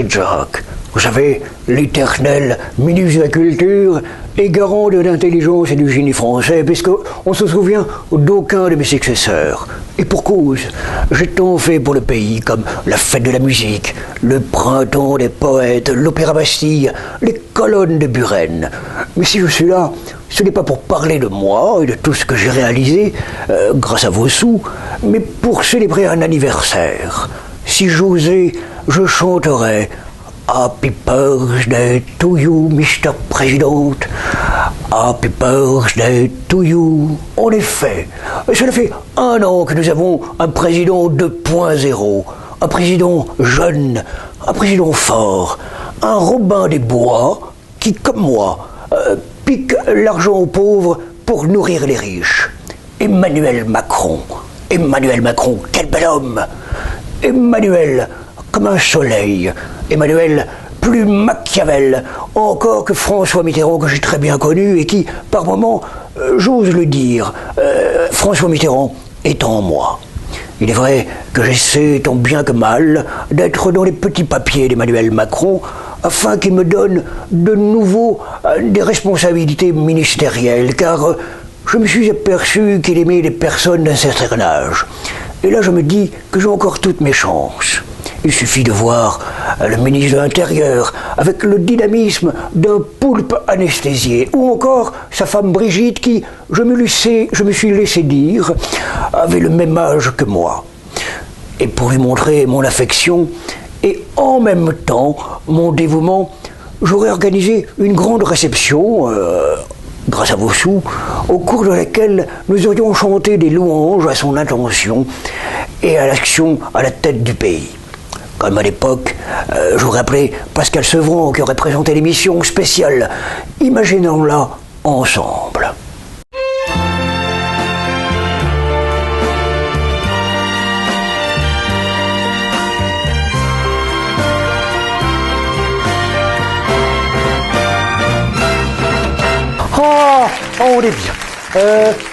Jacques. Vous savez, l'éternel ministre de la Culture est garant de l'intelligence et du génie français, puisqu'on se souvient d'aucun de mes successeurs. Et pour cause, j'ai tant fait pour le pays, comme la fête de la musique, le printemps des poètes, l'opéra Bastille, les colonnes de Buren. Mais si je suis là, ce n'est pas pour parler de moi et de tout ce que j'ai réalisé, grâce à vos sous, mais pour célébrer un anniversaire. Si j'osais, je chanterais Happy Birthday to you, Mr. President. Happy Birthday to you. En effet, cela fait 1 an que nous avons un président 2.0, un président jeune, un président fort, un Robin des Bois qui, comme moi, pique l'argent aux pauvres pour nourrir les riches. Emmanuel Macron. Emmanuel Macron, quel bel homme! Emmanuel, comme un soleil. Emmanuel, plus Machiavel encore que François Mitterrand, que j'ai très bien connu et qui, par moments, j'ose le dire, François Mitterrand est en moi. Il est vrai que j'essaie, tant bien que mal, d'être dans les petits papiers d'Emmanuel Macron, afin qu'il me donne de nouveau des responsabilités ministérielles, car je me suis aperçu qu'il aimait les personnes d'un certain âge. Et là, je me dis que j'ai encore toutes mes chances. Il suffit de voir le ministre de l'Intérieur avec le dynamisme d'un poulpe anesthésié, ou encore sa femme Brigitte qui, je me suis laissé dire, avait le même âge que moi. Et pour lui montrer mon affection et en même temps mon dévouement, j'aurais organisé une grande réception, grâce à vos sous, au cours de laquelle nous aurions chanté des louanges à son intention et à l'action à la tête du pays. Comme à l'époque, j'aurais appelé Pascal Sevran qui aurait présenté l'émission spéciale. Imaginons-la ensemble.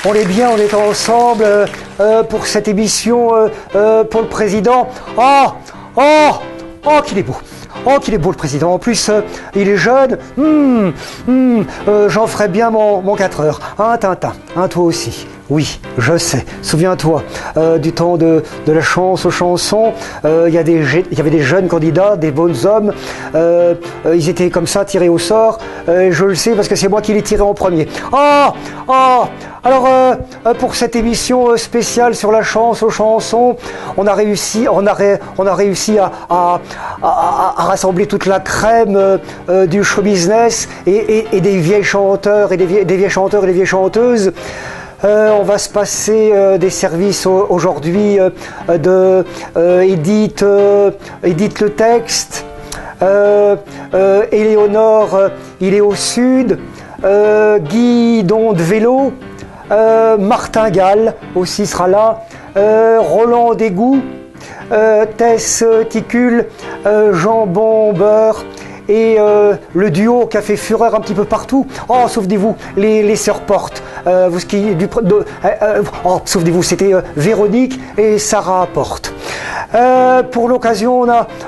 On est bien, on est ensemble pour cette émission pour le président. Qu'il est beau. Oh, qu'il est beau le président. En plus, il est jeune. J'en ferai bien mon 4 heures. Hein, Tintin, hein, toi aussi. Oui, je sais. Souviens-toi du temps de la chance aux chansons. Il y avait des jeunes candidats, des bons hommes. Ils étaient comme ça, tirés au sort. Je le sais parce que c'est moi qui les tirais en premier. Alors, pour cette émission spéciale sur la chance aux chansons, on a réussi à rassembler toute la crème du show business et des vieilles chanteurs et des vieilles chanteurs et des vieilles chanteuses. On va se passer des services aujourd'hui de Edith le texte, Éléonore, il est au sud, Guy de Vélo, Martin Gall aussi sera là, Roland Dégout, Tess Ticule, Jambon Beurre et le duo qui a fait fureur un petit peu partout. Souvenez-vous, les sœurs Porte. Souvenez-vous, c'était Véronique et Sarah Porte. Pour l'occasion,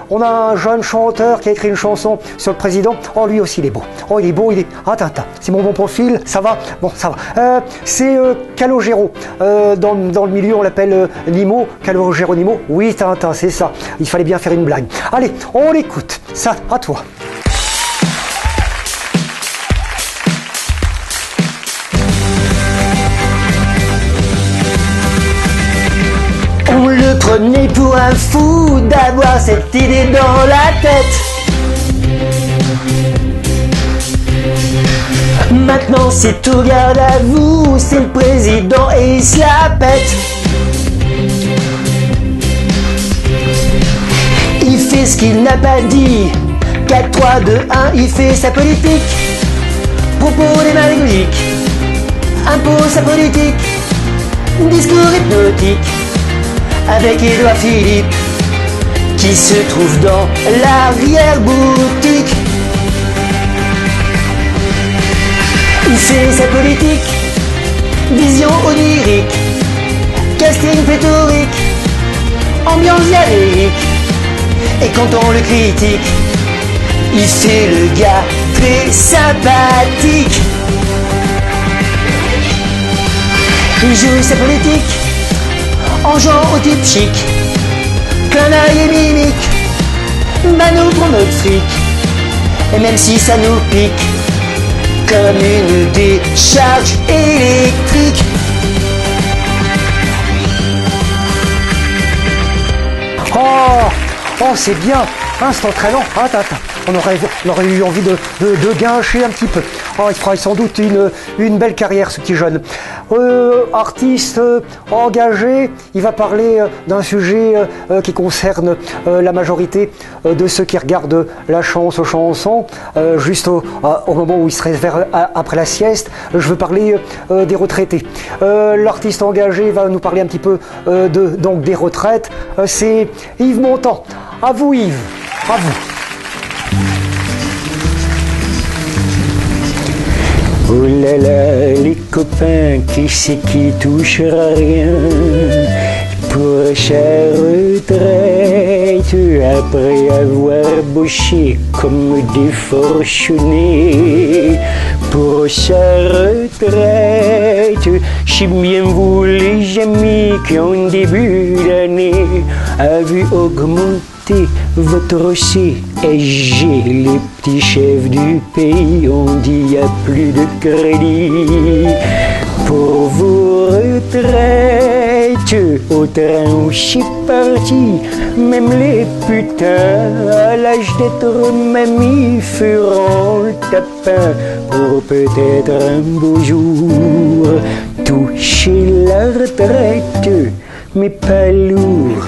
on a un jeune chanteur qui a écrit une chanson sur le président. Lui aussi, il est beau. Il est beau, il est... Tintin, c'est mon bon profil, ça va? Bon, ça va. C'est Calogero. Dans le milieu, on l'appelle Nimo. Calogero Nimo. Oui, Tintin, c'est ça. Il fallait bien faire une blague. Allez, on l'écoute. Ça, à toi. On le prenait pour un fou d'avoir cette idée dans la tête. Maintenant c'est tout garde à vous, c'est le président et il se la pète. Il fait ce qu'il n'a pas dit, 4, 3, 2, 1, il fait sa politique. Propos démagogiques, impose sa politique, discours hypnotique. Avec Édouard Philippe qui se trouve dans l'arrière-boutique. Il fait sa politique, vision onirique, casting pléthorique, ambiance diabolique. Et quand on le critique, il fait le gars très sympathique. Il joue sa politique en jouant au type chic. Clin d'œil et mimique, bah nous pour notre fric. Et même si ça nous pique comme une décharge électrique. Oh, c'est bien, hein, c'est entraînant. Attends, on aurait eu envie de gâcher un petit peu. Oh, il fera sans doute une belle carrière, ce petit jeune. Artiste engagé, il va parler d'un sujet qui concerne la majorité de ceux qui regardent la chanson, juste au moment où il se réveille après la sieste. Je veux parler des retraités. L'artiste engagé va nous parler un petit peu donc des retraites. C'est Yves Montand. À vous Yves, à vous. Oh là là, les copains, qui c'est qui touchera rien pour sa retraite après avoir bossé comme des forcenés pour sa retraite. C'est bien vous les amis qui en début d'année avez augmenté votre CSG. Les petits chefs du pays ont dit y a plus de crédit pour vos retraites. Au train où c'est parti, même les putains à l'âge d'être mamie feront le tapin pour peut-être un beau jour toucher la retraite, mais pas lourd.